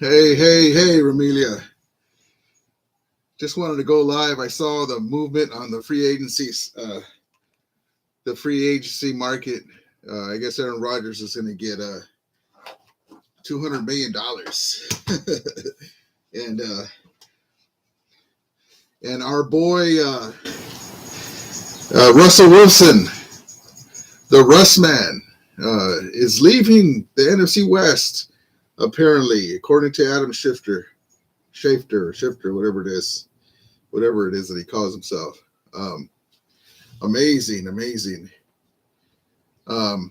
Hey, Ramelia. Just wanted to go live. I saw the movement on the free agency market. I guess Aaron Rodgers is going to get $200 million, and our boy Russell Wilson, the Russ man, is leaving the NFC West. Apparently, according to Adam Schefter, whatever it is that he calls himself. Amazing. Um,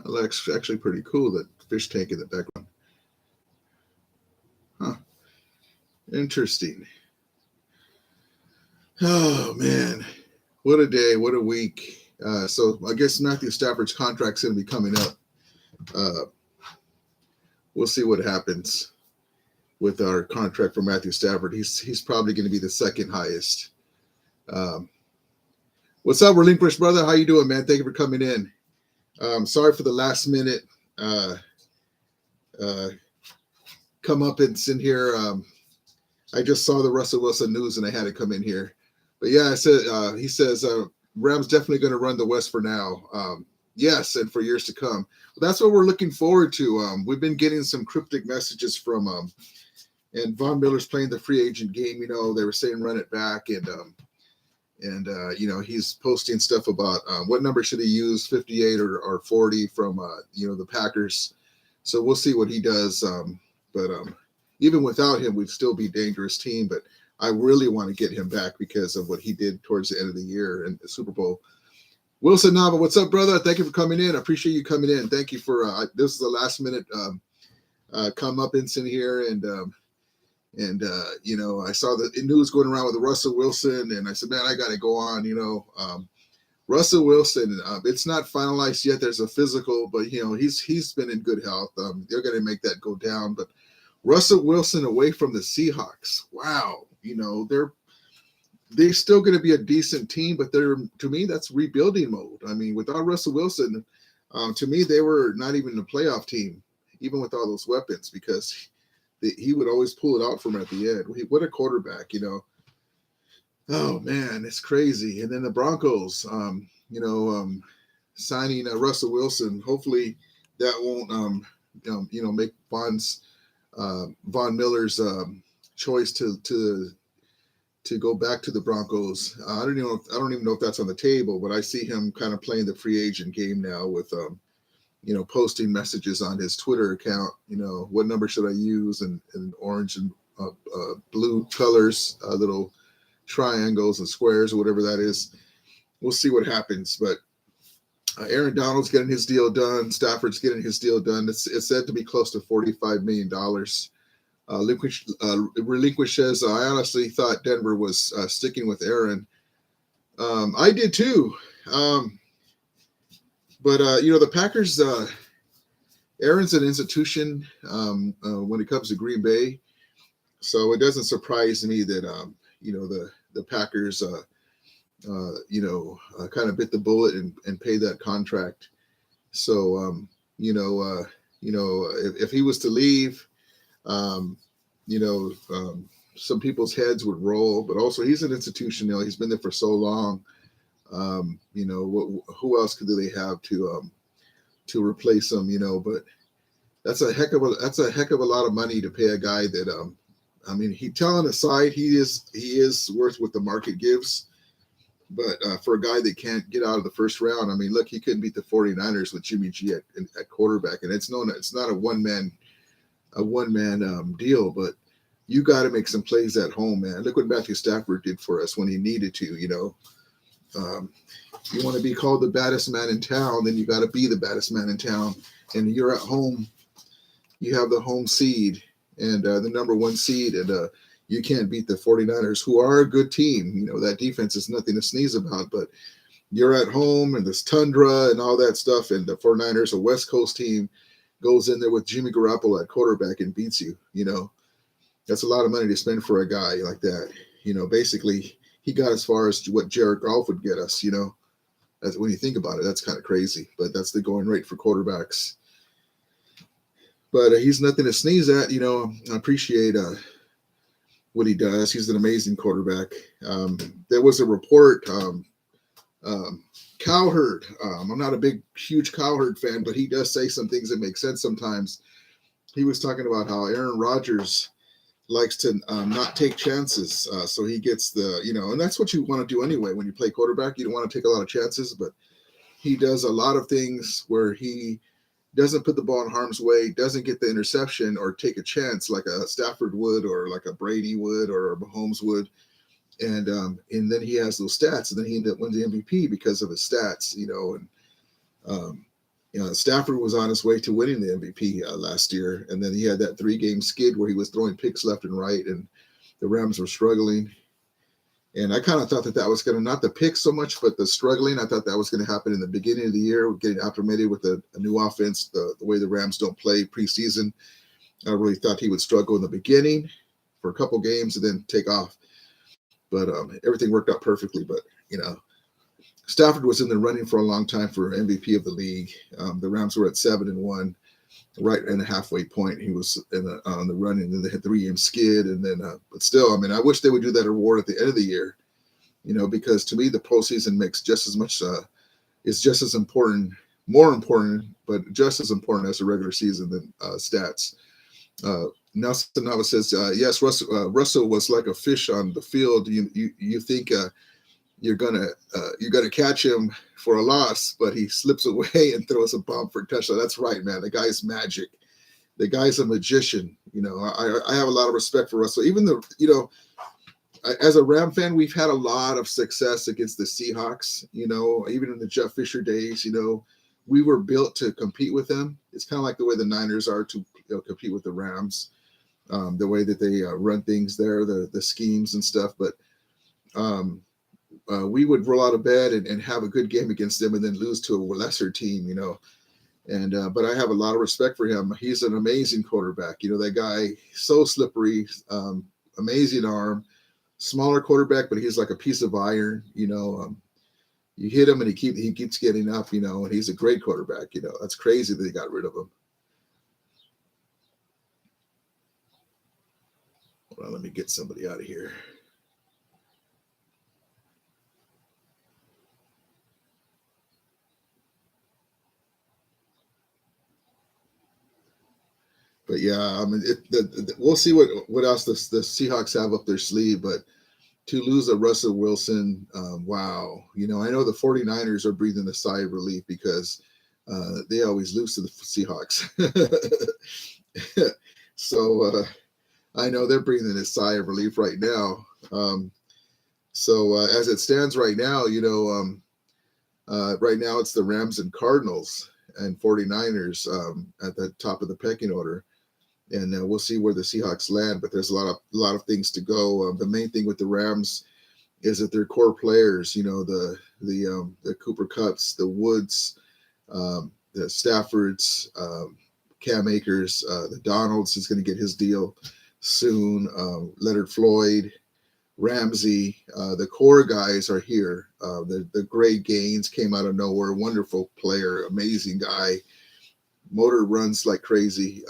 That's actually pretty cool. That fish tank in the background. Huh. Interesting. Oh man, what a day! What a week. So I guess Matthew Stafford's contract's going to be coming up. Uh, we'll see what happens with our contract for Matthew Stafford. He's probably going to be the second highest. Um, what's up, Relinquished brother? How you doing, man? Thank you for coming in. Sorry for the last minute come up and in here. I just saw the Russell Wilson news and I had to come in here. But yeah, I said he says Rams definitely going to run the West for now. Yes, and for years to come. That's what we're looking forward to. We've been getting some cryptic messages from and Von Miller's playing the free agent game. You know, they were saying run it back, and you know, he's posting stuff about what number should he use, 58 or 40 from you know, the Packers. So we'll see what he does. But even without him, we'd still be a dangerous team. But I really want to get him back because of what he did towards the end of the year in the Super Bowl. Wilson Nava, what's up, brother? Thank you for coming in. I appreciate you coming in. Thank you for this is the last minute come up in here, and you know, I saw the news going around with Russell Wilson, and I said, man, I got to go on. You know, Russell Wilson, it's not finalized yet. There's a physical, but you know, he's been in good health. They're going to make that go down, but Russell Wilson away from the Seahawks. Wow, you know, they're still going to be a decent team, but to me, that's rebuilding mode. I mean, without Russell Wilson, to me, they were not even a playoff team, even with all those weapons, because he would always pull it out from at the end. What a quarterback, you know. Oh, man, it's crazy. And then the Broncos, you know, signing Russell Wilson, hopefully that won't, you know, make Von Miller's choice to go back to the Broncos. I don't even know if that's on the table, but I see him kind of playing the free agent game now with, you know, posting messages on his Twitter account. You know, what number should I use? And orange and blue colors, little triangles and squares or whatever that is. We'll see what happens. But Aaron Donald's getting his deal done. Stafford's getting his deal done. It's said to be close to $45 million. Relinquish says, I honestly thought Denver was sticking with Aaron. I did too. But you know, the Packers, Aaron's an institution when it comes to Green Bay. So it doesn't surprise me that, you know, the Packers, you know, kind of bit the bullet and pay that contract. So, you know, if he was to leave, you know, some people's heads would roll, but also he's an institution. You know, he's been there for so long. You know, who else could they have to replace him? You know, but that's a heck of a lot of money to pay a guy that, I mean, talent aside, he is worth what the market gives. But for a guy that can't get out of the first round, I mean, look, he couldn't beat the 49ers with Jimmy G at quarterback, and it's not a one man deal, but you got to make some plays at home, man. Look what Matthew Stafford did for us when he needed to. You know, if you want to be called the baddest man in town, then you got to be the baddest man in town. And you're at home. You have the home seed and the number one seed, and you can't beat the 49ers, who are a good team. You know, that defense is nothing to sneeze about, but you're at home and this tundra and all that stuff, and the 49ers, a West Coast team, goes in there with Jimmy Garoppolo at quarterback and beats you. You know, that's a lot of money to spend for a guy like that. You know, basically, he got as far as what Jared Goff would get us, you know. When you think about it, that's kind of crazy, but that's the going rate for quarterbacks. but he's nothing to sneeze at. I appreciate what he does. He's an amazing quarterback. There was a report. Cowherd. I'm not a huge Cowherd fan, but he does say some things that make sense sometimes. He was talking about how Aaron Rodgers likes to not take chances. So he gets and that's what you want to do anyway. When you play quarterback, you don't want to take a lot of chances, but he does a lot of things where he doesn't put the ball in harm's way, doesn't get the interception or take a chance like a Stafford would or like a Brady would or a Mahomes would. And then he has those stats, and then he ended up winning the MVP because of his stats, Stafford was on his way to winning the MVP last year, and then he had that 3-game skid where he was throwing picks left and right, and the Rams were struggling. And I kind of thought that was going to, not the pick so much, but the struggling, I thought that was going to happen in the beginning of the year, getting acclimated with a new offense, the way the Rams don't play preseason. I really thought he would struggle in the beginning for a couple games and then take off. But everything worked out perfectly. But, Stafford was in the running for a long time for MVP of the league. The Rams were at 7-1, right in the halfway point. He was on the running, and then they had 3-game skid. And then, but still, I wish they would do that award at the end of the year, because to me, the postseason makes just as much, is just as important, more important, but just as important as the regular season than stats. Nelson Nava says, yes, Russell was like a fish on the field. You think you're gonna catch him for a loss, but he slips away and throws a bomb for a touchdown. That's right, man. The guy's magic. The guy's a magician. I have a lot of respect for Russell. Even as a Ram fan, we've had a lot of success against the Seahawks. Even in the Jeff Fisher days, we were built to compete with them. It's kind of like the way the Niners are to compete with the Rams. The way that they run things there, the schemes and stuff. But we would roll out of bed and have a good game against them and then lose to a lesser team, And but I have a lot of respect for him. He's an amazing quarterback. That guy, so slippery, amazing arm, smaller quarterback, but he's like a piece of iron. You hit him and he keeps getting up. And he's a great quarterback. That's crazy that they got rid of him. Hold on, let me get somebody out of here. But yeah, we'll see what else the Seahawks have up their sleeve. But to lose a Russell Wilson, wow. I know the 49ers are breathing a sigh of relief because they always lose to the Seahawks. So I know they're breathing a sigh of relief right now. So as it stands right now, right now it's the Rams and Cardinals and 49ers at the top of the pecking order. And we'll see where the Seahawks land, but there's a lot of things to go. The main thing with the Rams is that their core players, the Cooper Kupps, the Woods, the Staffords, Cam Akers, the Donalds is going to get his deal soon. Leonard Floyd, Ramsey, the core guys are here. The Gray Gaines came out of nowhere, wonderful player, amazing guy. Motor runs like crazy.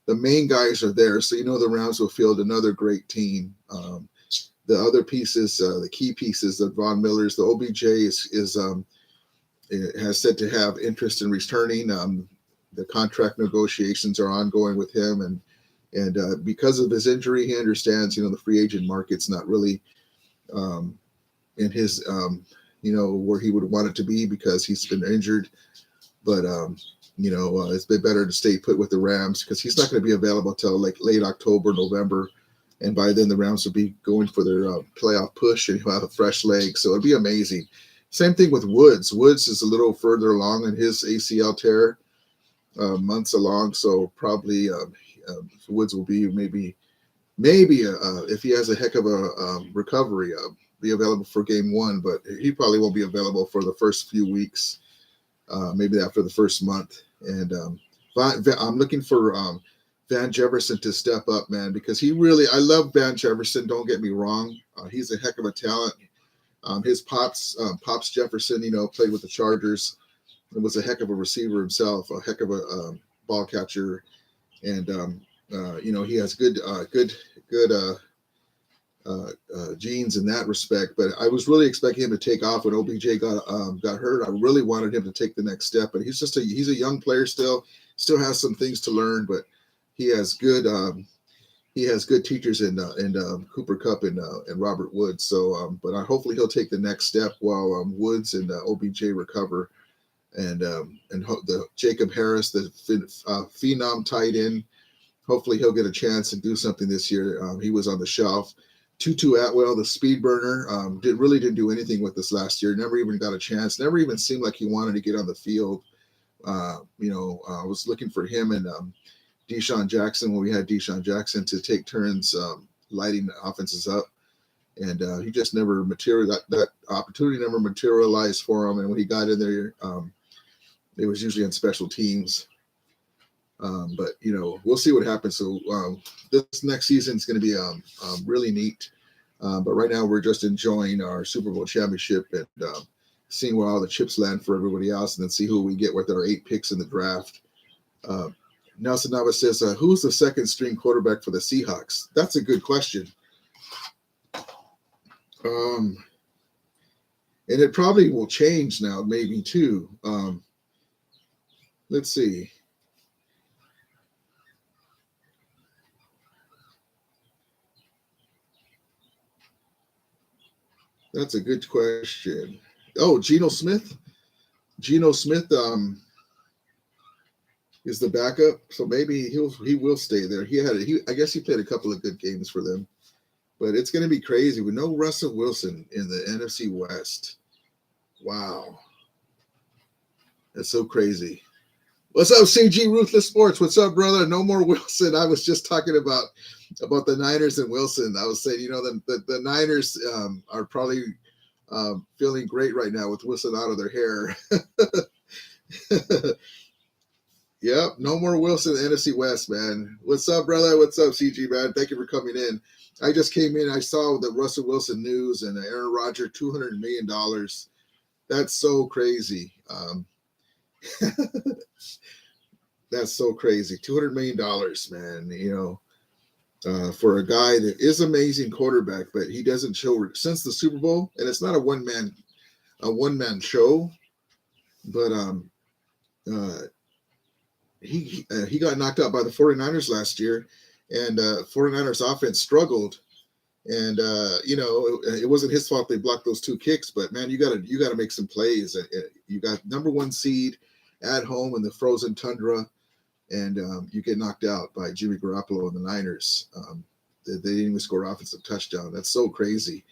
The main guys are there, so the Rams will field another great team. The other pieces, the key pieces, the Von Millers, the OBJ has said to have interest in returning. The contract negotiations are ongoing with him, and because of his injury, he understands. The free agent market's not really in his where he would want it to be because he's been injured, but. It's been better to stay put with the Rams because he's not going to be available till like late October, November. And by then the Rams will be going for their playoff push and he'll have a fresh leg. So it'll be amazing. Same thing with Woods. Woods is a little further along in his ACL tear, months along. So probably Woods will be maybe if he has a heck of a recovery, be available for game 1, but he probably won't be available for the first few weeks. Maybe after the first month. And I'm looking for Van Jefferson to step up, man, because I love Van Jefferson. Don't get me wrong. He's a heck of a talent. His Pops Jefferson, played with the Chargers and was a heck of a receiver himself, a heck of a ball catcher. and he has good genes in that respect. But I was really expecting him to take off when OBJ got hurt. I really wanted him to take the next step, but he's a young player still has some things to learn, but he has good teachers in Cooper Kupp and Robert Woods. So, but hopefully he'll take the next step while Woods and OBJ recover, and the Jacob Harris, the phenom tight end. Hopefully he'll get a chance and do something this year. He was on the shelf. Tutu Atwell, the speed burner, didn't do anything with this last year. Never even got a chance. Never even seemed like he wanted to get on the field. I was looking for him and Deshaun Jackson when we had Deshaun Jackson to take turns lighting the offenses up, and he just never that opportunity never materialized for him. And when he got in there, it was usually on special teams. But we'll see what happens. So this next season is going to be really neat. But right now we're just enjoying our Super Bowl championship and seeing where all the chips land for everybody else, and then see who we get with our 8 picks in the draft. Nelson Navas says, who's the second string quarterback for the Seahawks? That's a good question. And it probably will change now, maybe too. Let's see. That's a good question. Oh, Geno Smith. Geno Smith is the backup, so maybe he will stay there. I guess he played a couple of good games for them, but it's going to be crazy with no Russell Wilson in the NFC West. Wow, that's so crazy. What's up, CG Ruthless Sports? What's up, brother? No more Wilson. I was just talking about the Niners and Wilson. I was saying, the Niners are probably feeling great right now with Wilson out of their hair. Yep, no more Wilson in the NFC West, man. What's up, brother? What's up, CG, man? Thank you for coming in. I just came in. I saw the Russell Wilson news and Aaron Rodgers, $200 million. That's so crazy. That's so crazy. $200 million, man, for a guy that is amazing quarterback, but he doesn't show since the Super Bowl, and it's not a one-man show, but he got knocked out by the 49ers last year, and 49ers offense struggled, and it wasn't his fault they blocked those 2 kicks, but man, you got to make some plays. You got number 1 seed at home in the frozen tundra, and you get knocked out by Jimmy Garoppolo and the Niners. They didn't even score offensive touchdown. That's so crazy.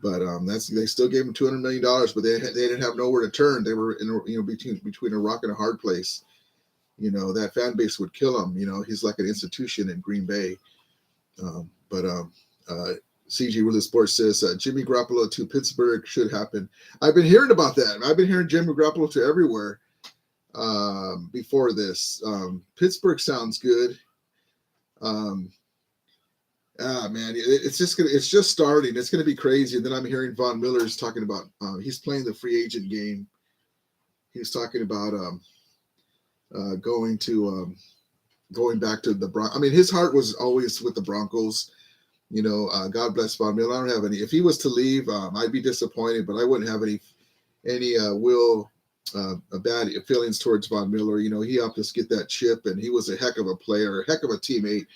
But they still gave him $200 million, but they didn't have nowhere to turn. They were between a rock and a hard place. That fan base would kill him. He's like an institution in Green Bay. CG Really Sports says Jimmy Garoppolo to Pittsburgh should happen. I've been hearing about that. I've been hearing Jimmy Garoppolo to everywhere before this. Pittsburgh sounds good. Man, it's just starting. It's gonna be crazy. And then I'm hearing Von Miller's talking about he's playing the free agent game. He's talking about going back to the Broncos. I mean, his heart was always with the Broncos. God bless Von Miller. I don't have any. If he was to leave, I'd be disappointed, but I wouldn't have any bad feelings towards Von Miller. He helped us get that chip, and he was a heck of a player, a heck of a teammate.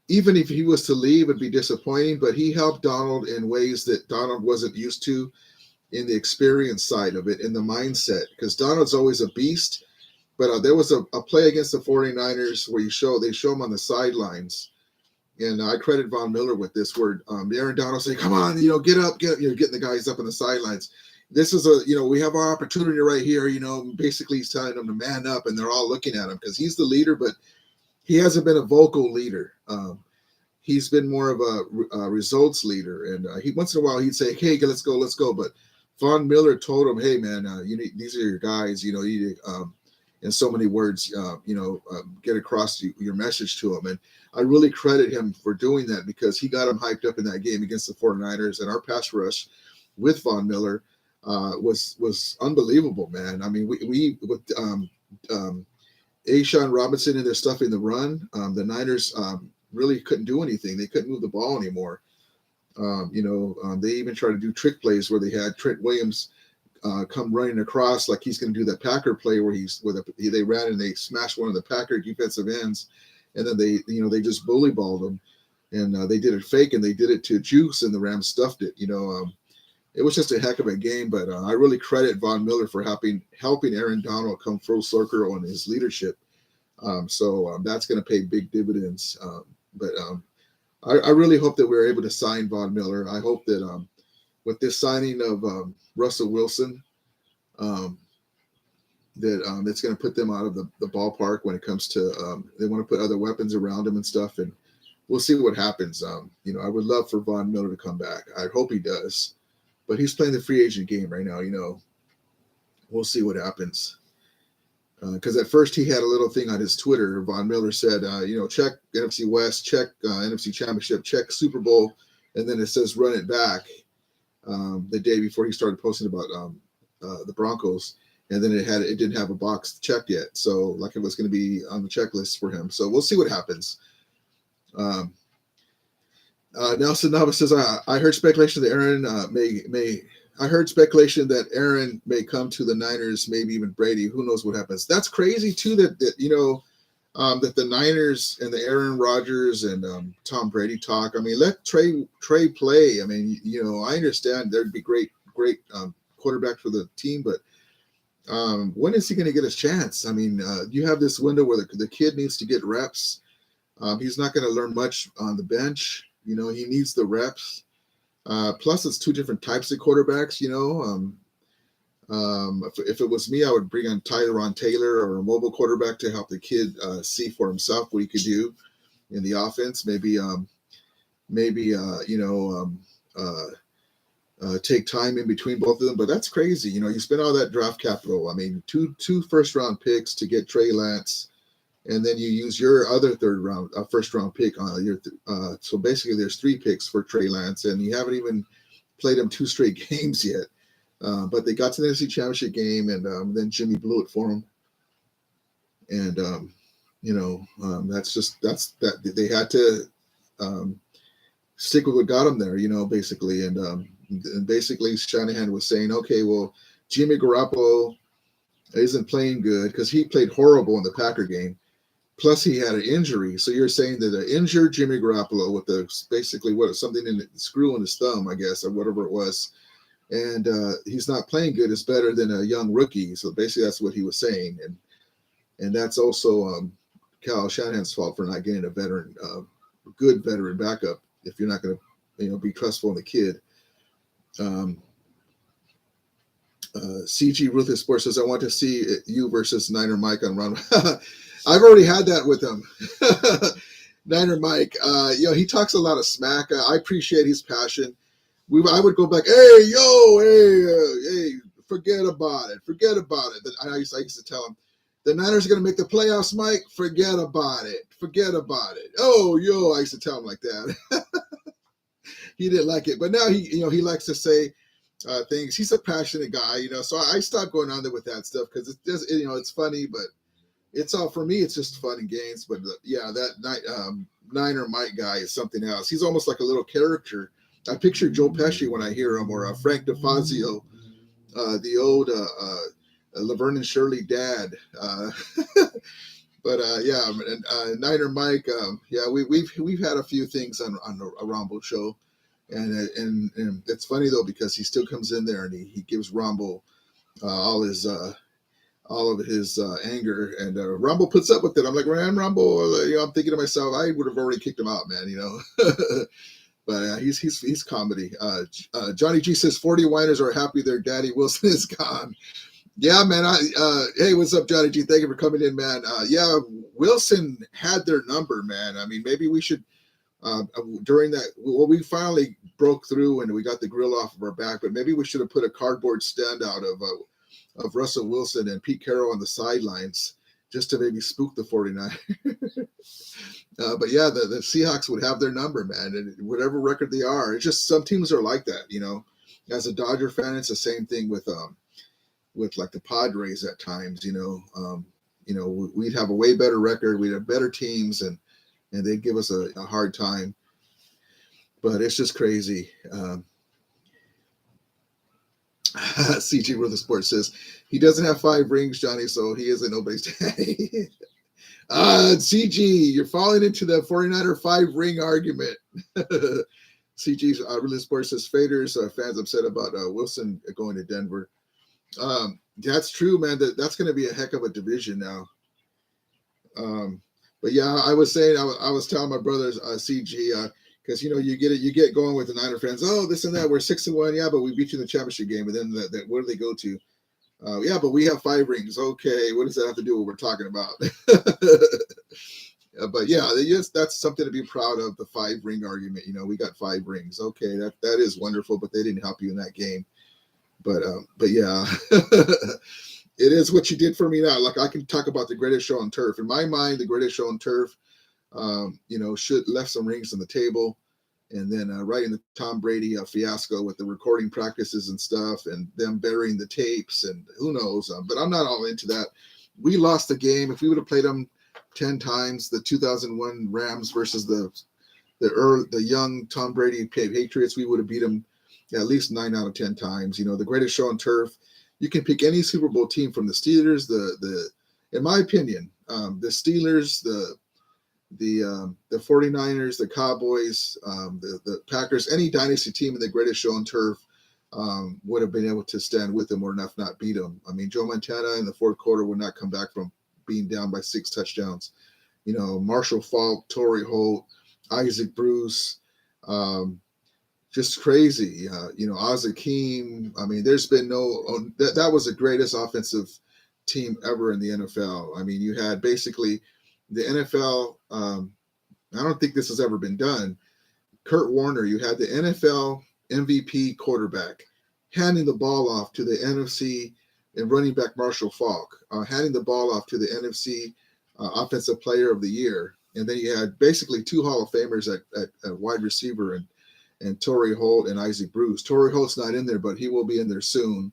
Even if he was to leave, it'd be disappointing, but he helped Donald in ways that Donald wasn't used to in the experience side of it, in the mindset, because Donald's always a beast. But there was a play against the 49ers where they show him on the sidelines. And I credit Von Miller with this word. Aaron Donald saying, come on, get up, getting the guys up on the sidelines. This is we have our opportunity right here. Basically he's telling them to man up, and they're all looking at him because he's the leader, but he hasn't been a vocal leader. He's been more of a results leader. And he once in a while he'd say, hey, let's go. But Von Miller told him, hey, man, these are your guys. You need to, in so many words, get across your message to them. And I really credit him for doing that because he got him hyped up in that game against the 49ers. And our pass rush with Von Miller was unbelievable, man. I mean, we with Ashawn Robinson and their stuff in the run, the Niners really couldn't do anything. They couldn't move the ball anymore. They even tried to do trick plays where they had Trent Williams come running across like he's going to do that Packer play where they ran and they smashed one of the Packer defensive ends, and then they just bully balled them, and they did it fake and they did it to Juice and the Rams stuffed it. It was just a heck of a game, but I really credit Von Miller for helping Aaron Donald come full circle on his leadership. So that's going to pay big dividends. But I really hope that we're able to sign Von Miller. I hope that with this signing of Russell Wilson, that it's going to put them out of the ballpark when it comes to they want to put other weapons around him and stuff, and we'll see what happens. I would love for Von Miller to come back. I hope he does, but he's playing the free agent game right now. We'll see what happens. Because at first he had a little thing on his Twitter. Von Miller said, check NFC West, check NFC Championship, check Super Bowl, and then it says run it back the day before he started posting about the Broncos, and then it didn't have a box checked yet, so like it was going to be on the checklist for him. So we'll see what happens. Nelson Nava says, I heard speculation that Aaron I heard speculation that Aaron may come to the Niners, maybe even Brady. Who knows what happens? That's crazy too. That that the Niners and the Aaron Rodgers and Tom Brady talk. I mean, let Trey play. I mean, I understand there'd be great quarterback for the team, but when is he going to get his chance? I mean, you have this window where the kid needs to get reps. He's not going to learn much on the bench. He needs the reps. Plus, it's two different types of quarterbacks. If it was me, I would bring on Tyron Taylor or a mobile quarterback to help the kid see for himself what he could do in the offense. Maybe take time in between both of them. But that's crazy. You spend all that draft capital. I mean, two first-round picks to get Trey Lance, and then you use your other first-round pick on your. So basically, there's 3 picks for Trey Lance, and you haven't even played him 2 straight games yet. But they got to the NFC Championship game, and then Jimmy blew it for him. And that's they had to stick with what got him there, basically. And basically, Shanahan was saying, okay, well, Jimmy Garoppolo isn't playing good because he played horrible in the Packer game. Plus, he had an injury. So you're saying that an injured Jimmy Garoppolo with something in the screw in his thumb, I guess, or whatever it was, and he's not playing good is better than a young rookie. So basically, that's what he was saying, and that's also Kyle Shanahan's fault for not getting a good veteran backup if you're not going to, be trustful in the kid. CG Ruthless Sports says, I want to see you versus Niner Mike on round. I've already had that with him. Niner Mike, he talks a lot of smack. I appreciate his passion. I would go back, hey, forget about it. I used to tell him, the Niners are going to make the playoffs, Mike. Forget about it. Oh, I used to tell him like that. He didn't like it, but now he likes to say things. He's a passionate guy, So I stopped going on there with that stuff because it's just, it's funny, but it's all for me. It's just fun and games. But that Niner Mike guy is something else. He's almost like a little character. I picture Joe Pesci when I hear him, or Frank DeFazio, the old Laverne and Shirley dad. But Niner Mike, we've had a few things on a Rumble show, and it's funny though because he still comes in there and he gives Rumble all of his anger, and Rumble puts up with it. I'm like, man, Rumble, I'm thinking to myself, I would have already kicked him out, man, But he's comedy. Johnny G says 40 whiners are happy their daddy Wilson is gone. Yeah, man. Hey, what's up, Johnny G? Thank you for coming in, man. Wilson had their number, man. I mean, maybe we should during that. Well, we finally broke through and we got the grill off of our back, but maybe we should have put a cardboard stand out of Russell Wilson and Pete Carroll on the sidelines just to maybe spook the 49. But yeah, the Seahawks would have their number, man, and whatever record they are. It's just some teams are like that, As a Dodger fan, it's the same thing with like the Padres at times, we'd have a way better record. We'd have better teams, and they'd give us a hard time. But it's just crazy. CG World of Sports says he doesn't have 5 rings, Johnny, so he isn't nobody's daddy. CG, you're falling into the 49er 5-ring argument. CG Real Sports says Faders fans upset about Wilson going to Denver. That's true, man. That's going to be a heck of a division now. But yeah, I was saying, I was telling my brothers, CG, because you get going with the Niner fans. Oh, this and that. We're 6-1, yeah, but we beat you in the championship game. And then where do they go to? Yeah, but we have 5 rings. Okay, what does that have to do with what we're talking about? But yeah, that's something to be proud of. The 5-ring argument. We got 5 rings. Okay, that is wonderful, but they didn't help you in that game. But yeah, it is what you did for me now. Like, I can talk about the greatest show on turf. In my mind, the greatest show on turf, should left some rings on the table. And then right in the Tom Brady fiasco with the recording practices and stuff, and them burying the tapes, and who knows. But I'm not all into that. We lost the game. If we would have played them 10 times, the 2001 Rams versus the young Tom Brady Patriots, we would have beat them at least 9 out of 10 times. The greatest show on turf. You can pick any Super Bowl team from the Steelers, in my opinion, the Steelers, the 49ers, the Cowboys, the Packers, any dynasty team in the greatest show on turf would have been able to stand with them or not beat them. I mean, Joe Montana in the fourth quarter would not come back from being down by 6 touchdowns. Marshall Faulk, Torrey Holt, Isaac Bruce, just crazy. Oz Hakeem. I mean, there's been that was the greatest offensive team ever in the NFL. I mean, you had basically the NFL. I don't think this has ever been done. Kurt Warner, you had the NFL MVP quarterback handing the ball off to the NFC and running back Marshall Faulk, handing the ball off to the NFC Offensive Player of the Year. And then you had basically 2 Hall of Famers at wide receiver and Torrey Holt and Isaac Bruce. Torrey Holt's not in there, but he will be in there soon.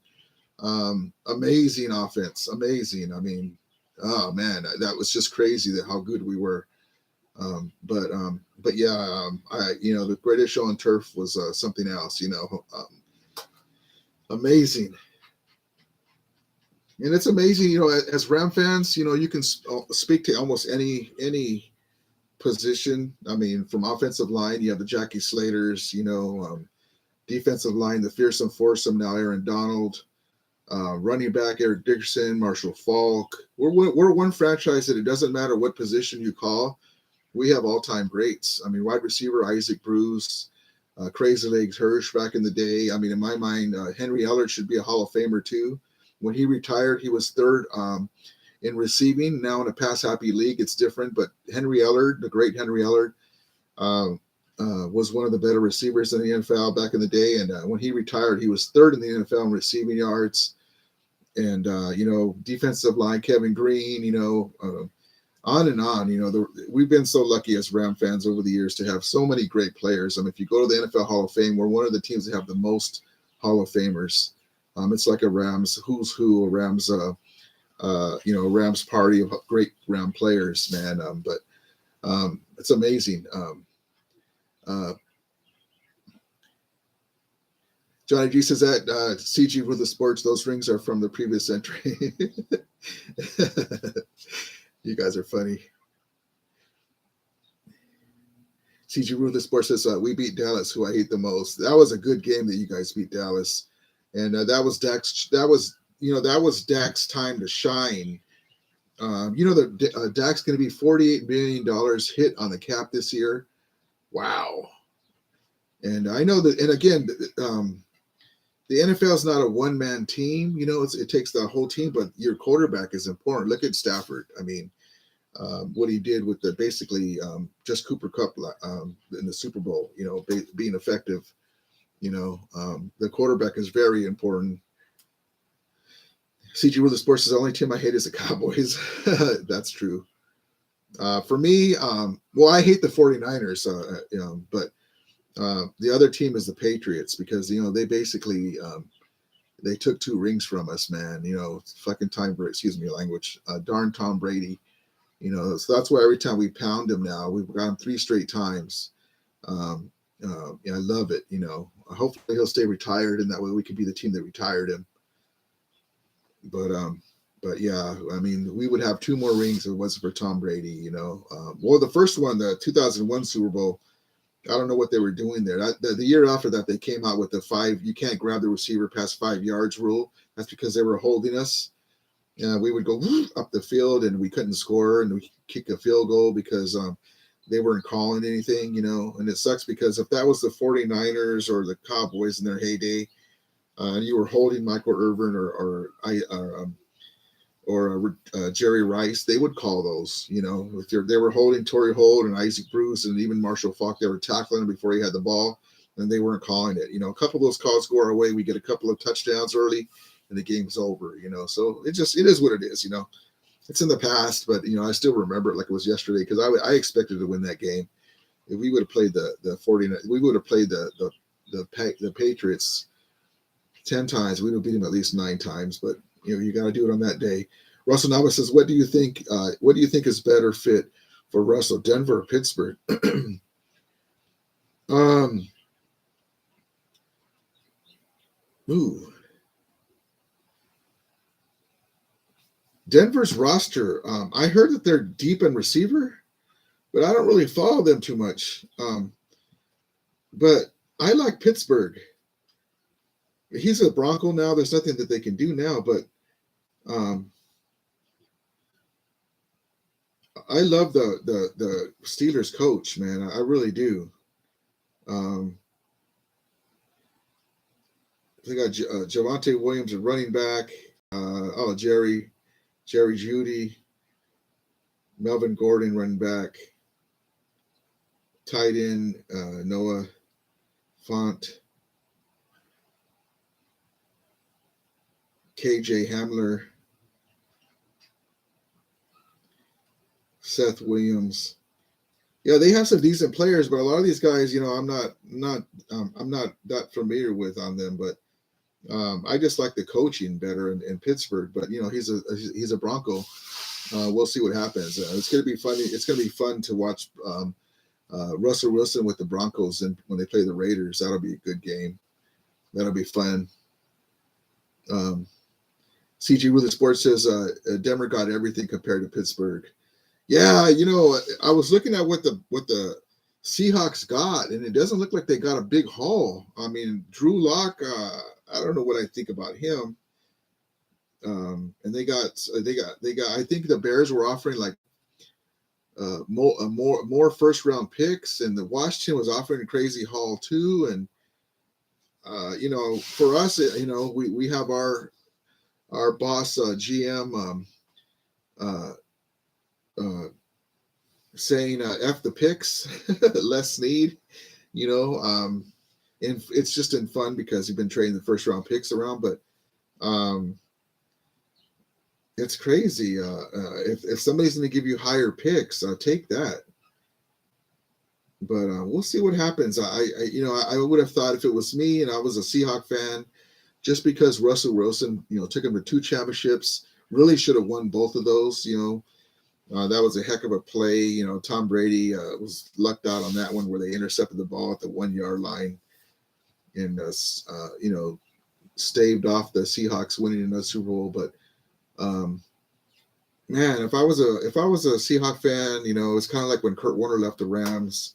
Amazing offense. Amazing. I mean, oh man, that was just crazy how good we were. But yeah, the greatest show on turf was something else, amazing. And it's amazing, as Ram fans, you can speak to almost any position. I mean, from offensive line, you have the Jackie Slaters, defensive line, the fearsome foursome, now Aaron Donald, running back, Eric Dickerson, Marshall Faulk. We're one franchise that it doesn't matter what position you call. We have all-time greats. I mean, wide receiver, Isaac Bruce, Crazy Legs Hirsch back in the day. I mean, in my mind, Henry Ellard should be a Hall of Famer too. When he retired, he was 3rd in receiving. Now in a pass-happy league, it's different. But Henry Ellard, the great Henry Ellard, was one of the better receivers in the NFL back in the day. And when he retired, he was 3rd in the NFL in receiving yards. And, defensive line, Kevin Green, on and on. We've been so lucky as Ram fans over the years to have so many great players. I mean, if you go to the NFL Hall of Fame, we're one of the teams that have the most Hall of Famers. It's like a Rams who's who, a Rams, Rams party of great Ram players, man. But it's amazing. Johnny G says that CG with the sports, those rings are from the previous century. You guys are funny. CG Ruth the Sports says we beat Dallas, who I hate the most. That was a good game that you guys beat Dallas, and that was Dak's. That was Dak's time to shine. Dak's going to be $48 million hit on the cap this year. Wow. And I know that, and again, the NFL is not a one-man team. It takes the whole team, but your quarterback is important. Look at Stafford. I mean, what he did with basically just Cooper Kupp in the Super Bowl, being effective. The quarterback is very important. CG World of Sports is the only team I hate is the Cowboys. That's true. For me, I hate the 49ers, but the other team is the Patriots because, they basically They took 2 rings from us, man. Fucking excuse me, language. Darn Tom Brady. So that's why every time we pound him now, we've got him 3 straight times. I love it. Hopefully he'll stay retired, and that way we can be the team that retired him. But yeah, I mean, we would have 2 more rings if it wasn't for Tom Brady. Well, the first one, the 2001 Super Bowl, I don't know what they were doing there. The year after that, they came out with the 5. You can't grab the receiver past 5 yards rule. That's because they were holding us. We would go up the field and we couldn't score, and we kick a field goal because they weren't calling anything, and it sucks because if that was the 49ers or the Cowboys in their heyday, and you were holding Michael Irvin or Jerry Rice, they would call those, if they were holding Torrey Holt and Isaac Bruce and even Marshall Faulk, they were tackling him before he had the ball, and they weren't calling it. A couple of those calls go our way. We get a couple of touchdowns early, and the game's over, so it is what it is, it's in the past, but I still remember it like it was yesterday because I expected to win that game. If we would have played the 49ers, we would have played the Patriots 10 times, we would have beat them at least 9 times, but you got to do it on that day. Russell Nava says, what do you think is better fit for Russell, Denver or Pittsburgh? Denver's roster, I heard that they're deep in receiver, but I don't really follow them too much. But I like Pittsburgh. He's a Bronco now. There's nothing that they can do now, but I love the Steelers coach, man. I really do. They got Javonte Williams, a running back. Jerry Jeudy, Melvin Gordon, running back. Tight end, Noah Font. KJ Hamler. Seth Williams. Yeah, they have some decent players, but a lot of these guys, I'm not that familiar with on them. But I just like the coaching better in Pittsburgh. But he's a Bronco. We'll see what happens. It's going to be funny. It's going to be fun to watch Russell Wilson with the Broncos, and when they play the Raiders, that'll be a good game. That'll be fun. CG Ruler Sports says Denver got everything compared to Pittsburgh. Yeah, I was looking at what the Seahawks got, and it doesn't look like they got a big haul. I mean, Drew Lock, I don't know what I think about him. And they got. I think the Bears were offering like more first round picks, and the Washington was offering a crazy haul too. And for us, we have our boss GM saying F the picks, less Snead, and it's just in fun because he's been trading the first round picks around, but it's crazy. If somebody's going to give you higher picks, take that. But we'll see what happens. I would have thought if it was me and I was a Seahawk fan, just because Russell Wilson, took him to 2 championships, really should have won both of those. That was a heck of a play. Tom Brady was lucked out on that one where they intercepted the ball at the 1-yard line and staved off the Seahawks winning another Super Bowl. But man, if I was a Seahawk fan, it's kind of like when Kurt Warner left the Rams.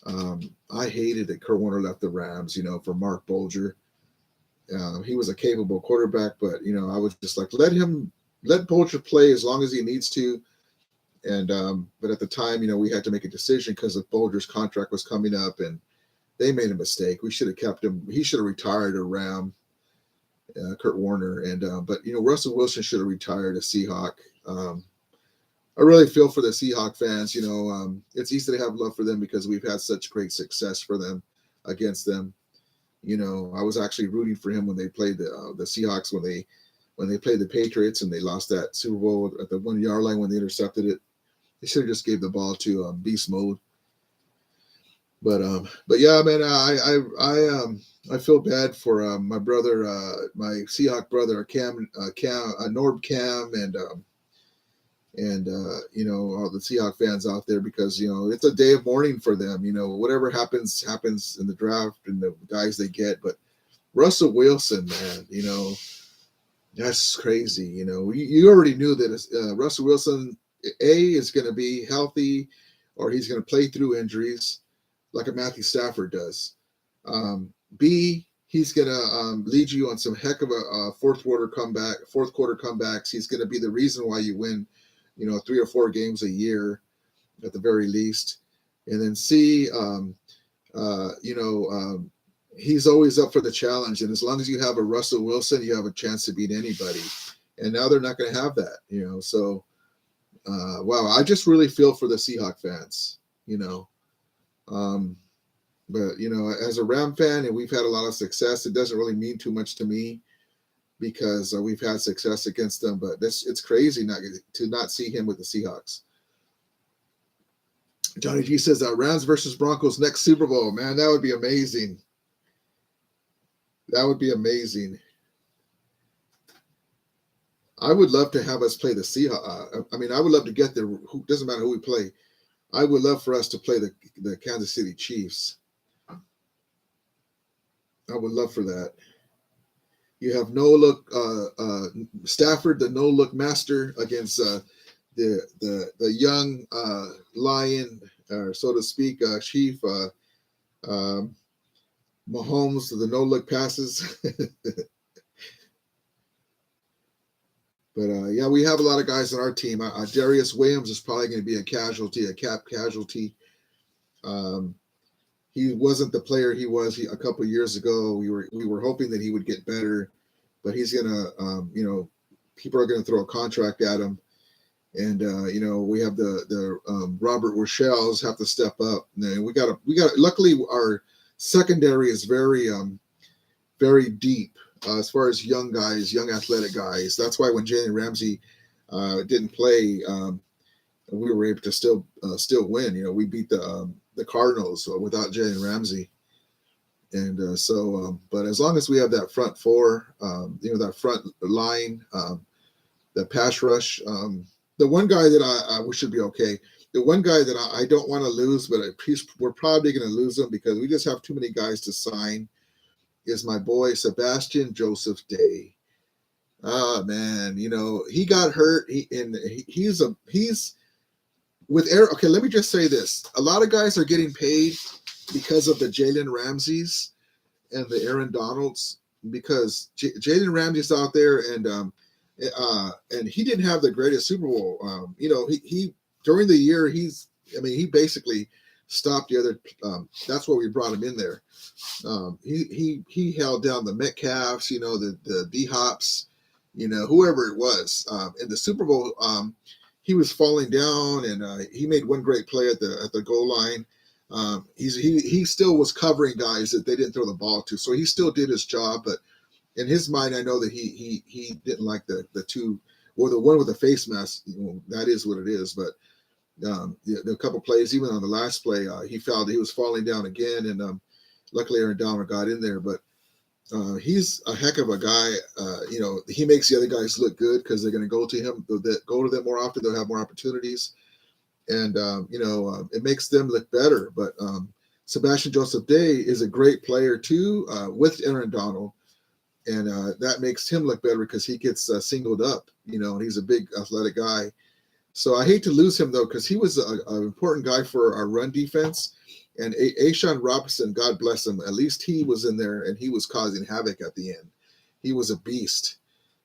I hated that Kurt Warner left the Rams, for Mark Bolger. He was a capable quarterback, but I was just like, let Bolger play as long as he needs to. And but at the time, we had to make a decision because of Bolger's contract was coming up, and they made a mistake. We should have kept him. He should have retired a Ram, Kurt Warner, and but Russell Wilson should have retired a Seahawk. I really feel for the Seahawk fans. It's easy to have love for them because we've had such great success for them against them. I was actually rooting for him when they played the Seahawks when they played the Patriots and they lost that Super Bowl at the 1-yard line when they intercepted it. They should have just gave the ball to Beast Mode. But yeah, man, I feel bad for my brother, my Seahawk brother, Norb Cam, and all the Seahawk fans out there, because it's a day of mourning for them. Whatever happens in the draft and the guys they get. But Russell Wilson, man, that's crazy. You already knew that Russell Wilson is going to be healthy, or he's going to play through injuries like a Matthew Stafford does. B, he's going to lead you on some heck of a fourth quarter comebacks. He's going to be the reason why you win, 3 or 4 games a year at the very least. And then C, he's always up for the challenge. And as long as you have a Russell Wilson, you have a chance to beat anybody. And now they're not going to have that, So, wow, I just really feel for the Seahawk fans, But as a Ram fan, and we've had a lot of success, it doesn't really mean too much to me, because we've had success against them. But it's crazy to not see him with the Seahawks. Johnny G says Rams versus Broncos next Super Bowl. Man, that would be amazing. That would be amazing. I would love to have us play the Seahawks. I would love to get there. Doesn't matter who we play. I would love for us to play the Kansas City Chiefs. I would love for that. You have Stafford, the no-look master, against the young lion, or so to speak, Chief Mahomes, the no-look passes. But yeah, we have a lot of guys on our team. Darius Williams is probably going to be a cap casualty. He wasn't the player he was a couple of years ago. We were hoping that he would get better, but he's gonna, people are gonna throw a contract at him, and we have the Robert Rochelle's have to step up. And we got. Luckily, our secondary is very very deep as far as young athletic guys. That's why when Jalen Ramsey didn't play, we were able to still win. We beat the Cardinals without Jalen Ramsey. And but as long as we have that front four, that front line, the pass rush, the one guy that we should be okay. The one guy that I don't want to lose, but we're probably going to lose him because we just have too many guys to sign, is my boy Sebastian Joseph Day. Man, he got hurt. He's with Aaron. Okay, let me just say this: a lot of guys are getting paid because of the Jalen Ramseys and the Aaron Donalds, because Jalen Ramsey's out there, and he didn't have the greatest Super Bowl. He during the year he basically stopped the other. That's why we brought him in there. He held down the Metcalfs, the D Hops, whoever it was. In the Super Bowl, he was falling down, and he made one great play at the goal line. He still was covering guys that they didn't throw the ball to, so he still did his job. But in his mind, I know that he didn't like the two, or the one with the face mask. That is what it is. But the couple plays, even on the last play, he was falling down again, and luckily Aaron Donald got in there. But he's a heck of a guy. He makes the other guys look good because they're going to go to him. They'll go to them more often. They'll have more opportunities. And, it makes them look better. But Sebastian Joseph Day is a great player, too, with Aaron Donald. And that makes him look better because he gets singled up, and he's a big athletic guy. So I hate to lose him, though, because he was an important guy for our run defense. And Ashawn Robinson, God bless him, at least he was in there, and he was causing havoc at the end. He was a beast.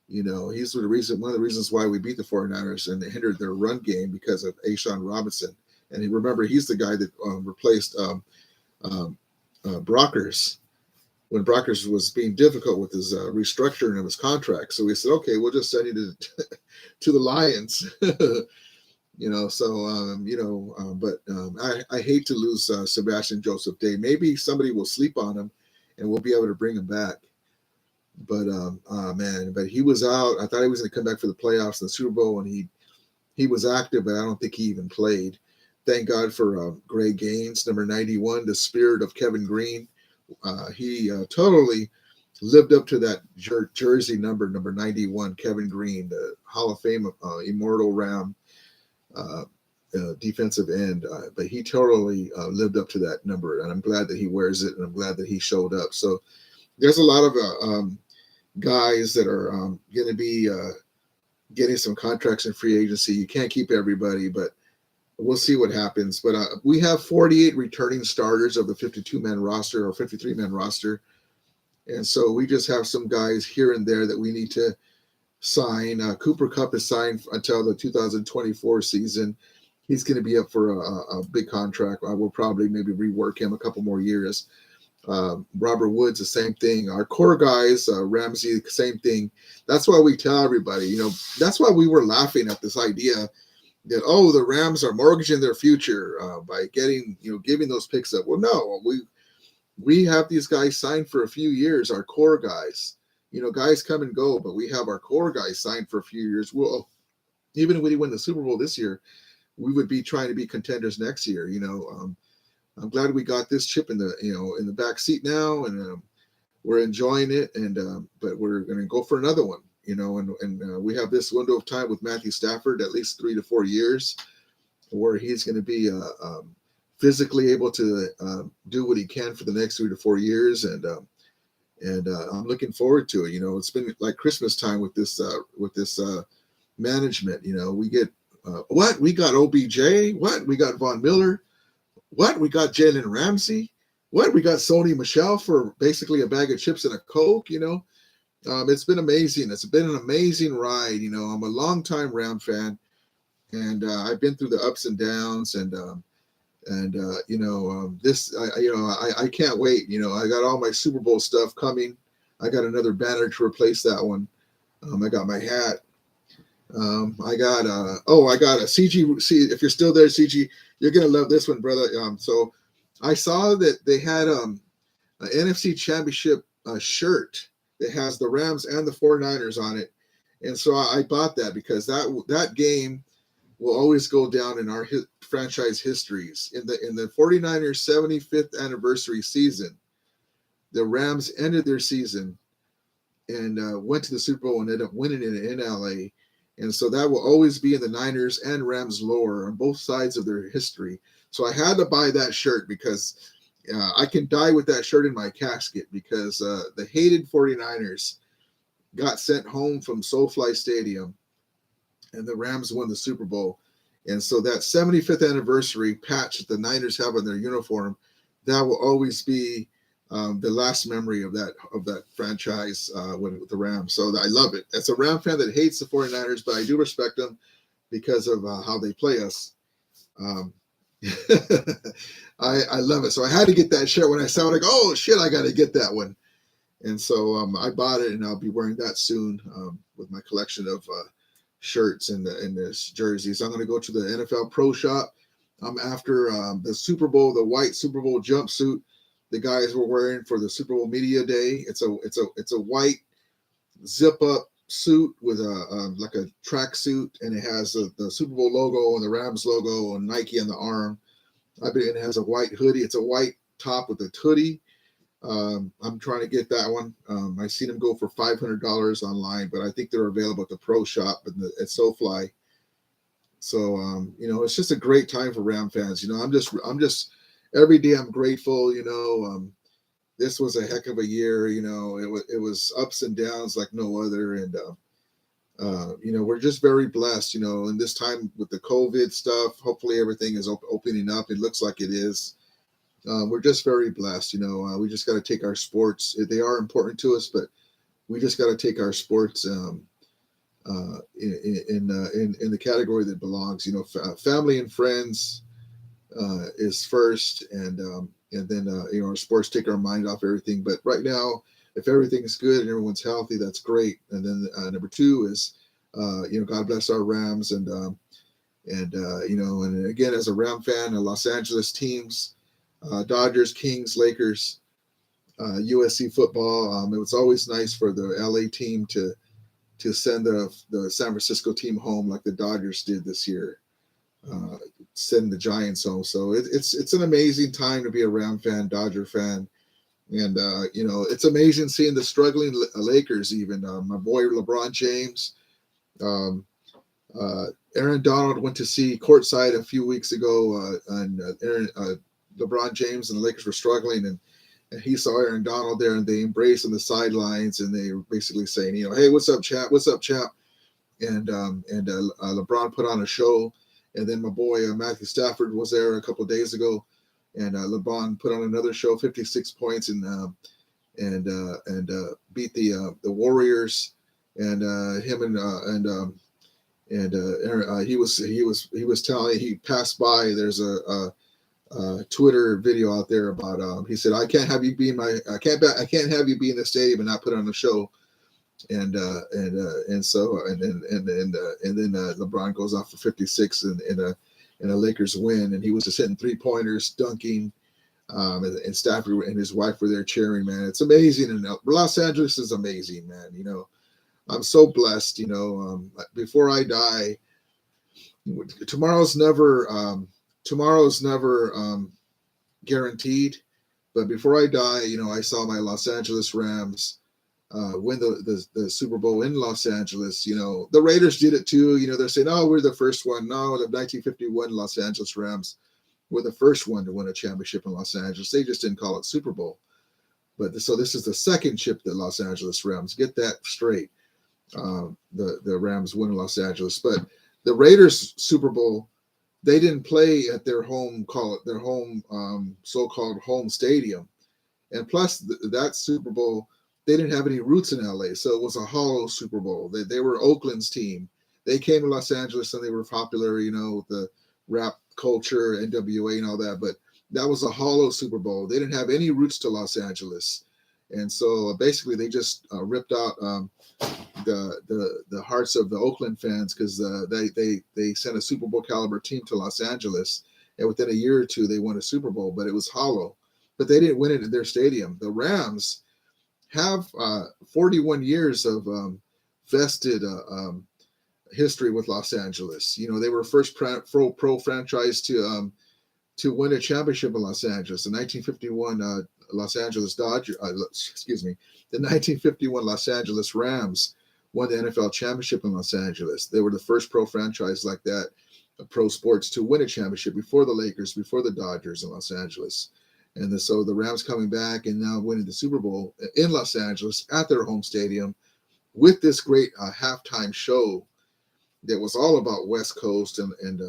He's one of the reasons why we beat the 49ers and hindered their run game, because of Ashawn Robinson. And remember, he's the guy that replaced Brockers when Brockers was being difficult with his restructuring of his contract. So we said, okay, we'll just send you to the Lions. But I hate to lose Sebastian Joseph Day. Maybe somebody will sleep on him and we'll be able to bring him back. But but he was out. I thought he was going to come back for the playoffs and the Super Bowl, and he was active, but I don't think he even played. thank God for Gray Gaines, number 91, the spirit of Kevin Green. He totally lived up to that jersey number 91, Kevin Green, the Hall of Fame immortal Ram defensive end. But he totally lived up to that number, and I'm glad that he wears it, and I'm glad that he showed up. So there's a lot of guys that are going to be getting some contracts in free agency. You can't keep everybody, but we'll see what happens. But we have 48 returning starters of the 52-man roster or 53-man roster. And so we just have some guys here and there that we need to sign. Cooper Kupp is signed until the 2024 season. He's going to be up for a big contract. I will probably maybe rework him a couple more years. Robert Woods, the same thing. Our core guys, Ramsey, same thing. That's why we tell everybody, that's why we were laughing at this idea that, the Rams are mortgaging their future by giving those picks up. Well, no, we have these guys signed for a few years, our core guys. Guys come and go, but we have our core guys signed for a few years. Well, even if we win the Super Bowl this year, we would be trying to be contenders next year. I'm glad we got this chip in the back seat now, and we're enjoying it. And but we're going to go for another one. And we have this window of time with Matthew Stafford, at least 3 to 4 years, where he's going to be physically able to do what he can for the next 3 to 4 years. And I'm looking forward to it. It's been like Christmas time with this management. We get what we got OBJ, what we got Von Miller, what we got Jalen Ramsey, what we got Sony Michel for basically a bag of chips and a Coke. It's been amazing. It's been an amazing ride. I'm a longtime Ram fan, and I've been through the ups and downs, and this, I can't wait. I got all my Super Bowl stuff coming. I got another banner to replace that one. I got my hat. I got a CG. See, if you're still there, CG, you're gonna love this one, brother. So I saw that they had an NFC Championship shirt that has the Rams and the 49ers on it, and so I bought that because that game will always go down in our franchise histories. In the 49ers 75th anniversary season, the Rams ended their season and went to the Super Bowl and ended up winning it in LA. And so that will always be in the Niners and Rams lore on both sides of their history. So I had to buy that shirt because I can die with that shirt in my casket, because the hated 49ers got sent home from SoFi Stadium and the Rams won the Super Bowl. And so that 75th anniversary patch that the Niners have on their uniform, that will always be the last memory of that franchise with the Rams. So I love it. As a Ram fan that hates the 49ers, but I do respect them because of how they play us. I love it. So I had to get that shirt. When I saw it, like, oh shit, I got to get that one. And so I bought it, and I'll be wearing that soon with my collection of shirts and the jerseys. I'm going to go to the NFL Pro Shop. I'm after the Super Bowl, the white Super Bowl jumpsuit the guys were wearing for the Super Bowl Media Day. It's a white zip up suit with like a track suit, and it has the Super Bowl logo and the Rams logo and Nike on the arm. It has a white hoodie. It's a white top with a hoodie. I'm trying to get that one. I've seen them go for $500 online, but I think they're available at the Pro Shop at SoFly. So it's just a great time for Ram fans. I'm just every day I'm grateful. This was a heck of a year. It was ups and downs like no other, and we're just very blessed. In this time with the COVID stuff, hopefully everything is opening up. It looks like it is. We're just very blessed. We just got to take our sports. They are important to us, but we just got to take our sports in the category that belongs. Family and friends is first, and then our sports take our mind off everything. But right now, if everything's good and everyone's healthy, that's great. And then number two is God bless our Rams, and again, as a Ram fan, the Los Angeles teams, Dodgers, Kings, Lakers, USC football. It was always nice for the LA team to send the San Francisco team home like the Dodgers did this year. uh, send the Giants home. So it's an amazing time to be a Ram fan, Dodger fan. And, it's amazing seeing the struggling Lakers, even my boy LeBron James. Um, Aaron Donald went to see courtside a few weeks ago, and LeBron James and the Lakers were struggling, and he saw Aaron Donald there, and they embraced on the sidelines, and they were basically saying, hey, what's up, chap? What's up, chap? And LeBron put on a show, and then my boy Matthew Stafford was there a couple of days ago, and LeBron put on another show, 56 points, and beat the Warriors, and him and he was telling, he passed by. There's a Twitter video out there about he said, I can't have you be in the stadium and not put on a show. And then LeBron goes off for 56 and the Lakers win, and he was just hitting 3-pointers, dunking, and Stafford and his wife were there cheering. Man, it's amazing, and Los Angeles is amazing, man. I'm so blessed. Before I die, tomorrow's never guaranteed, but before I die, I saw my Los Angeles Rams win the Super Bowl in Los Angeles. The Raiders did it too. They're saying, oh, we're the first one. No, the 1951 Los Angeles Rams were the first one to win a championship in Los Angeles. They just didn't call it Super Bowl. So this is the second chip that Los Angeles Rams, get that straight. The Rams win in Los Angeles, but the Raiders Super Bowl, they didn't play at their home, so-called home stadium. And plus that Super Bowl, they didn't have any roots in LA, so it was a hollow Super Bowl. They were Oakland's team. They came to Los Angeles and they were popular, with the rap culture, NWA and all that, but that was a hollow Super Bowl. They didn't have any roots to Los Angeles. And so basically they just ripped out the hearts of the Oakland fans, because they sent a Super Bowl caliber team to Los Angeles, and within a year or two they won a Super Bowl, but it was hollow. But they didn't win it in their stadium. The Rams have 41 years of vested history with Los Angeles. They were first pro franchise to win a championship in Los Angeles. The 1951 Los Angeles Dodgers, the 1951 Los Angeles Rams won the NFL championship in Los Angeles. They were the first pro franchise like that, pro sports, to win a championship before the Lakers, before the Dodgers in Los Angeles. And so the Rams coming back and now winning the Super Bowl in Los Angeles at their home stadium with this great halftime show that was all about West Coast and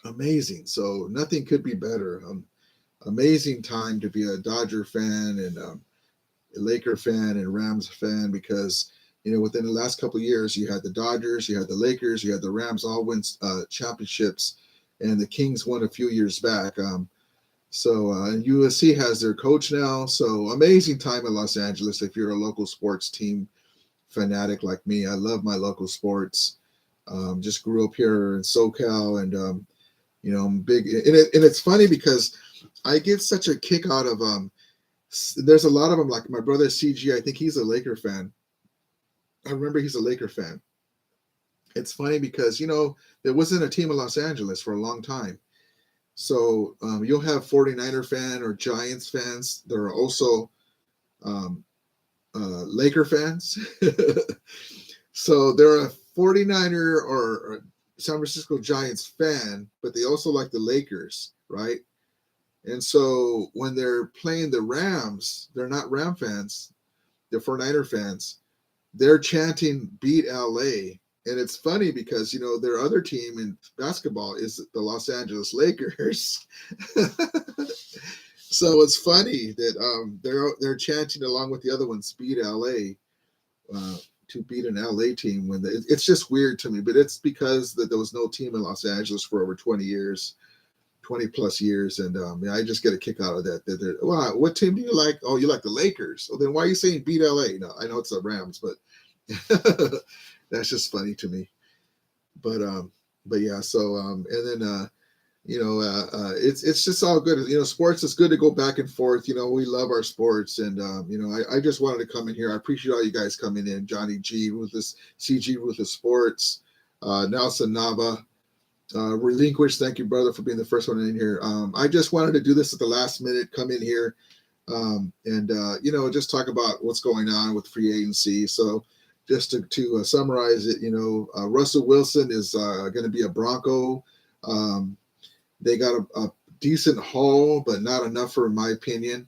amazing. So nothing could be better. Amazing time to be a Dodger fan and a Laker fan and Rams fan, because within the last couple of years you had the Dodgers, you had the Lakers, you had the Rams all win championships, and the Kings won a few years back. And USC has their coach now. So amazing time in Los Angeles if you're a local sports team fanatic like me. I love my local sports. Just grew up here in SoCal, and I'm big. And it's funny because I get such a kick out of there's a lot of them, like my brother CG. I think he's a Laker fan. I remember he's a Laker fan. It's funny because there wasn't a team in Los Angeles for a long time. So you'll have 49er fan or Giants fans. There are also Laker fans. So they're a 49er or San Francisco Giants fan, but they also like the Lakers, right? And so when they're playing the Rams, they're not Ram fans. They're 49er fans. They're chanting "Beat LA." And it's funny because, their other team in basketball is the Los Angeles Lakers. So it's funny that they're chanting along with the other ones, "Beat LA," to beat an LA team. It's just weird to me, but it's because that there was no team in Los Angeles for over 20 plus years. And I just get a kick out of that. Wow, what team do you like? Oh, you like the Lakers. Well, then why are you saying "Beat LA"? No, I know it's the Rams, but that's just funny to me. But yeah. So and then it's just all good. Sports is good to go back and forth. We love our sports, and I just wanted to come in here. I appreciate all you guys coming in. Johnny G, Ruthless CG, Ruthless Sports, Nelson Nava, Relinquish, thank you, brother, for being the first one in here. I just wanted to do this at the last minute, come in here, and just talk about what's going on with free agency. So, just to summarize it, Russell Wilson is going to be a Bronco. They got a decent haul, but not enough, in my opinion.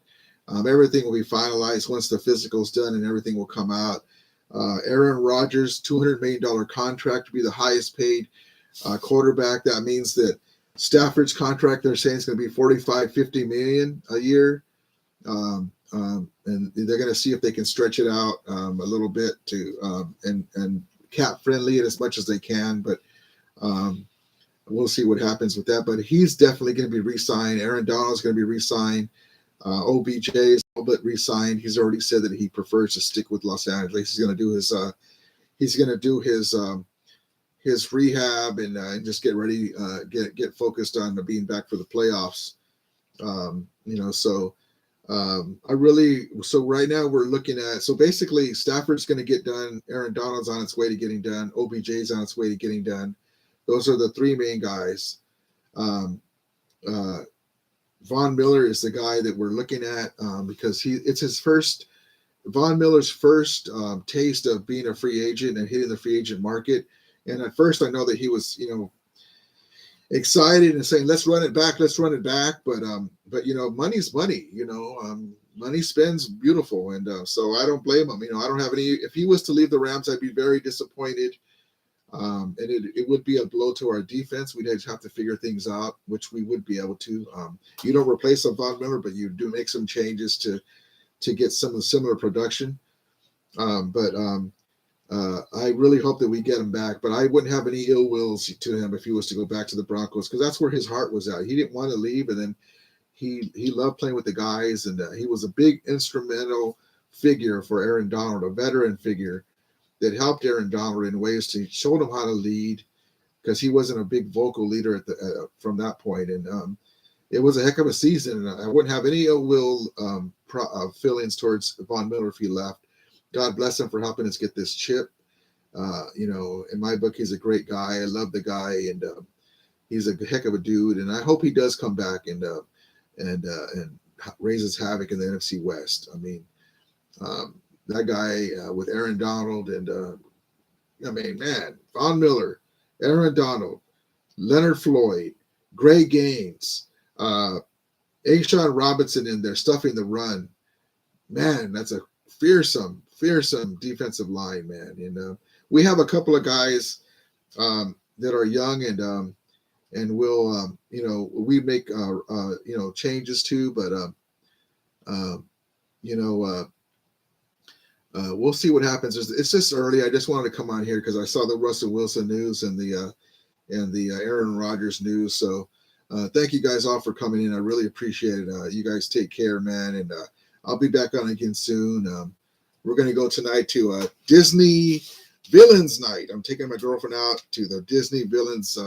Everything will be finalized once the physical's done, and everything will come out. Aaron Rodgers, $200 million contract to be the highest paid quarterback. That means that Stafford's contract, they're saying, is going to be 45, 50 million a year. And they're going to see if they can stretch it out a little bit to and cap friendly it as much as they can. But we'll see what happens with that. But he's definitely going to be re-signed. Aaron Donald's going to be re-signed. OBJ is all but re-signed. He's already said that he prefers to stick with Los Angeles. He's going to do his rehab and just get ready, get focused on being back for the playoffs. So right now we're looking at, so basically Stafford's going to get done. Aaron Donald's on its way to getting done. OBJ's on its way to getting done. Those are the three main guys. Von Miller is the guy that we're looking at because it's Von Miller's first taste of being a free agent and hitting the free agent market. And at first I know that he was, excited and saying, let's run it back. But money's money, money spends beautiful. And so I don't blame him. I don't have any, if he was to leave the Rams, I'd be very disappointed. And it would be a blow to our defense. We'd have to figure things out, which we would be able to. You don't replace a Von Miller, but you do make some changes to get some of the similar production. I really hope that we get him back, but I wouldn't have any ill wills to him if he was to go back to the Broncos, because that's where his heart was at. He didn't want to leave, and then he loved playing with the guys, and he was a big instrumental figure for Aaron Donald, a veteran figure that helped Aaron Donald in ways to show him how to lead, because he wasn't a big vocal leader from that point. And it was a heck of a season, and I wouldn't have any ill will feelings towards Von Miller if he left. God bless him for helping us get this chip. In my book, he's a great guy. I love the guy, and he's a heck of a dude. And I hope he does come back and raises havoc in the NFC West. I mean, that guy with Aaron Donald and Von Miller, Aaron Donald, Leonard Floyd, Gray Gaines, A'Shawn Robinson in there stuffing the run. Man, that's a fearsome defensive line, man. And we have a couple of guys that are young and will we make changes too, but we'll see what happens. It's just early. I just wanted to come on here because I saw the Russell Wilson news and the Aaron Rodgers news. So thank you guys all for coming in. I really appreciate it. You guys take care, man, and I'll be back on again soon. We're going to go tonight to Disney Villains Night. I'm taking my girlfriend out to the Disney Villains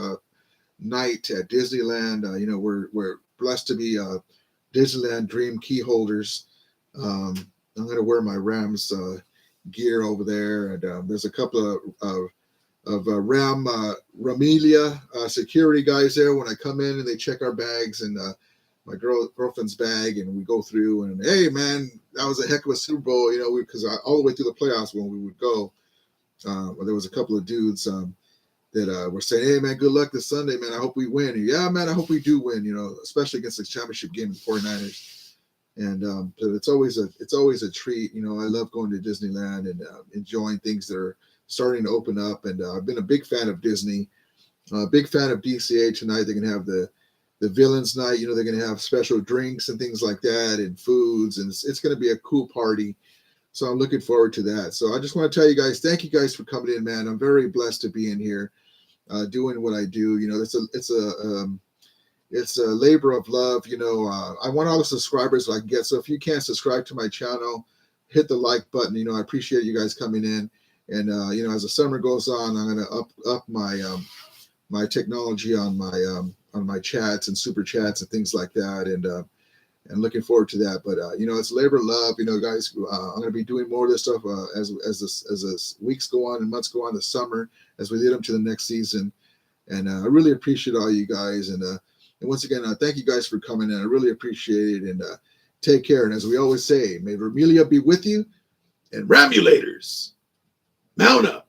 Night at Disneyland. We're blessed to be Disneyland Dream key holders. I'm going to wear my Rams gear over there, and there's a couple of Ramelia security guys there when I come in, and they check our bags and my girlfriend's bag, and we go through, and hey, man, that was a heck of a Super Bowl, because all the way through the playoffs when we would go, there was a couple of dudes that were saying, hey, man, good luck this Sunday, man. I hope we win. And, yeah, man, I hope we do win, especially against the championship game of the 49ers. And so it's always a treat. I love going to Disneyland and enjoying things that are starting to open up. And I've been a big fan of Disney, big fan of DCA tonight. They're going to have the Villains Night. They're going to have special drinks and things like that and foods. And it's going to be a cool party. So I'm looking forward to that. So I just want to tell you guys, thank you guys for coming in, man. I'm very blessed to be in here doing what I do. It's a labor of love. I want all the subscribers I can get. So if you can't subscribe to my channel, hit the like button. I appreciate you guys coming in. And as the summer goes on, I'm going to up my my technology on my chats and super chats and things like that. And looking forward to that. But it's labor of love. Guys, I'm going to be doing more of this stuff as the weeks go on and months go on this summer as we lead up to the next season. And I really appreciate all you guys. And once again, thank you guys for coming in. I really appreciate it. And take care. And as we always say, may Vermilia be with you. And Ramulators, mount up.